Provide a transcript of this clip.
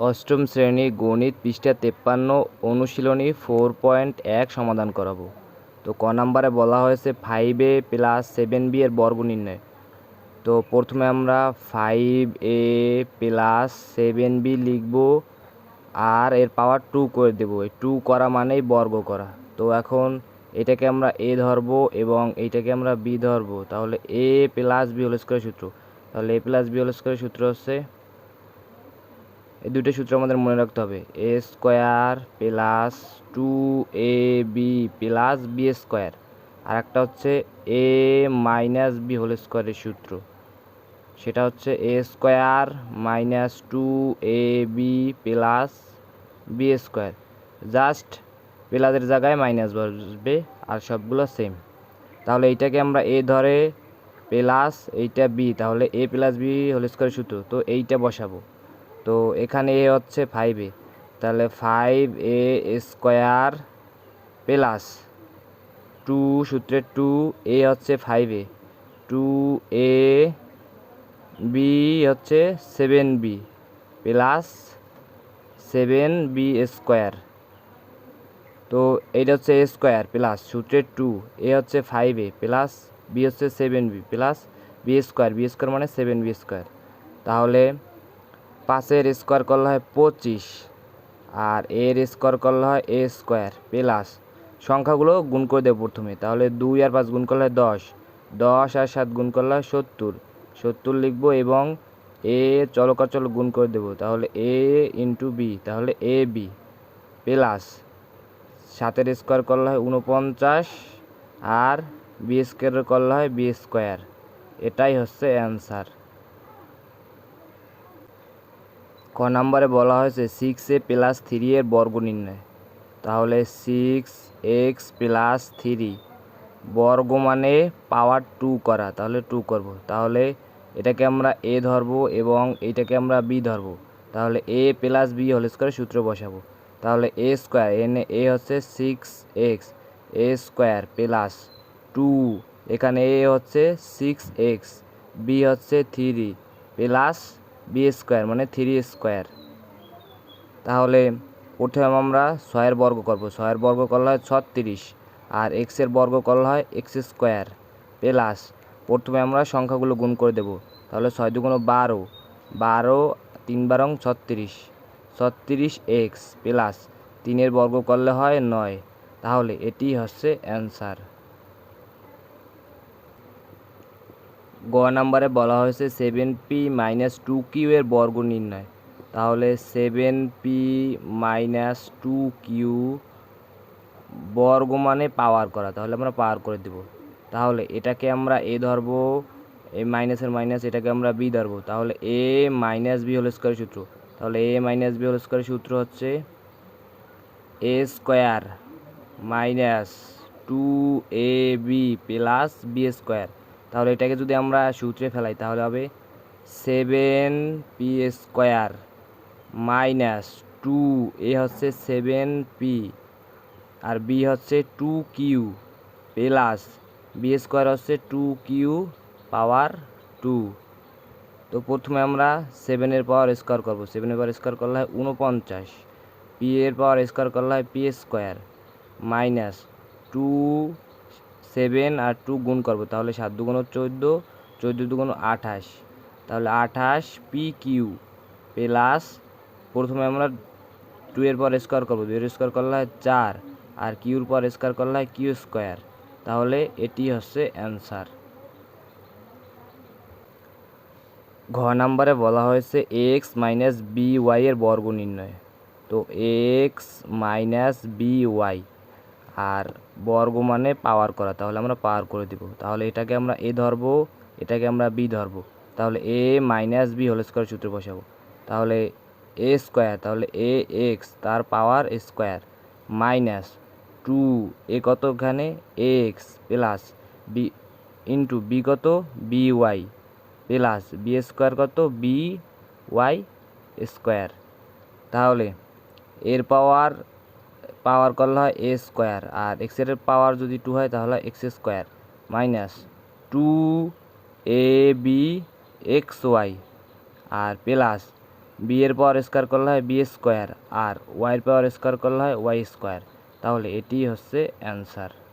অষ্টম শ্রেণী গণিত পৃষ্ঠা 53 অনুশীলনী 4.1 সমাধান করাবো। তো ক নাম্বারে বলা হয়েছে 5a প্লাস 7b এর বর্গ নির্ণয়। তো প্রথমে আমরা 5a প্লাস 7b লিখব আর এর পাওয়ার 2 করে দেব। এই 2 করা মানেই বর্গ করা। তো এখন এটাকে আমরা a ধরবো এবং এইটাকে আমরা b ধরবো। তাহলে a plus b whole square সূত্র। তাহলে a plus b whole square সূত্র হচ্ছে, এই দুটো সূত্র আমাদের মনে রাখতে হবে। A square plus 2ab plus B square, আর একটা হচ্ছে এ মাইনাস বি হোল স্কোয়ারের সূত্র, সেটা হচ্ছে A square minus 2ab plus B square. Just প্লাসের জায়গায় মাইনাস বসবে আর সবগুলো সেম। তাহলে এইটাকে আমরা এ ধরে প্লাস এইটা বি, তাহলে এ প্লাস বি হোল স্কোয়ারের সূত্র। তো এইটা বসাবো। তো এখানে এ হচ্ছে 5a, তাহলে 5a স্কোয়ার প্লাস 2 সূত্রের 2, এ হচ্ছে 5a, 2a বি হচ্ছে 7b প্লাস 7b স্কোয়ার। তো এইটা হচ্ছে এ স্কোয়ার প্লাস সূত্রের 2, এ হচ্ছে 5a প্লাস বি হচ্ছে 7b প্লাস বি স্কোয়ার মানে 7b স্কোয়ার। তাহলে 5-এর স্কোয়ার করলে হয় 25, আর এর স্কোয়ার করলে হয় এ স্কোয়ার প্লাস সংখ্যাগুলো গুণ করে দেবো প্রথমে। তাহলে 2 আর 5 গুণ করলে হয় 10, 10 আর 7 গুণ করলে হয় 70 লিখবো এবং এ চলক আর চলক গুণ করে দেবো। তাহলে এ ইন্টু বি, তাহলে এ বি প্লাস 7-এর স্কোয়ার করলে হয় 49 আর বি স্কোয়ার করলে হয় বি স্কোয়ার। এটাই হচ্ছে অ্যান্সার। ক নম্বরে বলা হয়েছে 6a প্লাস 3 এর বর্গ নির্ণয়। তাহলে 6x প্লাস 3 বর্গ মানে পাওয়ার 2 করা, তাহলে 2 করব। তাহলে এটাকে আমরা a ধরবো এবং এইটাকে আমরা b ধরবো। তাহলে a plus b whole square সূত্র বসাবো। তাহলে a স্কয়ার, এখানে a হচ্ছে 6x, a স্কয়ার প্লাস 2, এখানে a হচ্ছে 6x, b হচ্ছে 3 প্লাস বি স্কোয়ার মানে 3 স্কোয়ার। তাহলে প্রথমে আমরা 6-এর বর্গ করব। 6-এর বর্গ করলে হয় 36 আর এক্সের বর্গ করলে হয় এক্স স্কোয়ার প্লাস, প্রথমে আমরা সংখ্যাগুলো গুণ করে দেব। তাহলে 6 2 12, 12 3 12 36, 36x প্লাস 3-এর বর্গ করলে হয় 9। তাহলে এটি হচ্ছে অ্যান্সার। গ নাম্বারে বলা হয়েছে 7p মাইনাস 2q এর বর্গ নির্ণয়। তাহলে 7p মাইনাস 2q বর্গ মানে পাওয়ার করা, তাহলে আমরা পাওয়ার করে দেব। তাহলে এটাকে আমরা এ ধরবো, এই মাইনাসের মাইনাস, এটাকে আমরা বি ধরবো। তাহলে A minus B whole square সূত্র। তাহলে A minus B whole square সূত্র হচ্ছে A square minus 2ab plus B square. তাহলে এটাকে যদি আমরা সূত্রে ফেলাই তাহলে হবে 7p স্কোয়ার মাইনাস 2, এ হচ্ছে 7p আর বি হচ্ছে 2q প্লাস বি স্কোয়ার হচ্ছে 2q পাওয়ার 2। তো প্রথমে আমরা 7-এর পাওয়ার স্কোয়ার করবো। 7-এর পাওয়ার স্কোয়ার করলে হয় 49, পি এর পাওয়ার স্কোয়ার করলে হয় পি স্কোয়ার মাইনাস 2, 7 আর 2 গুণ করবো। তাহলে 7 2 14, 14 2 28, তাহলে 28 পি কিউ প্লাস, প্রথমে আমরা 2-এর পাওয়ার স্কোয়ার করবো। 2-এর স্কোয়ার করলে হয় 4 আর কিউর পাওয়ার স্কোয়ার করলে হয় কিউ স্কোয়ার। তাহলে এটি হচ্ছে অ্যান্সার। ঘ নাম্বারে বলা হয়েছে এক্স মাইনাস বি ওয়াই এর বর্গ নির্ণয়। তো এক্স মাইনাস বি ওয়াই আর বর্গ মানে পাওয়ার করা, তাহলে আমরা পাওয়ার করে দিব। তাহলে এটাকে আমরা এ ধরবো, এটাকে আমরা বি ধরবো। তাহলে A minus B whole square সূত্রে বসাবো। তাহলে এ স্কোয়ার, তাহলে এ এক্স তার পাওয়ার স্কোয়ার মাইনাস 2, এ কত এখানে X plus B into B কত B Y plus B square কত বি ওয়াই স্কোয়ার। তাহলে এর পাওয়ার করলে হয় এ স্কোয়ার আর এক্সের পাওয়ার যদি 2 হয় তাহলে x square minus 2 A B x Y R plus B এর পাওয়ার স্কোয়ার করলে হয় বি স্কোয়ার, আর ওয়াইয়ের পাওয়ার স্কোয়ার করলে হয় ওয়াই স্কোয়ার। তাহলে এটি হচ্ছে অ্যান্সার।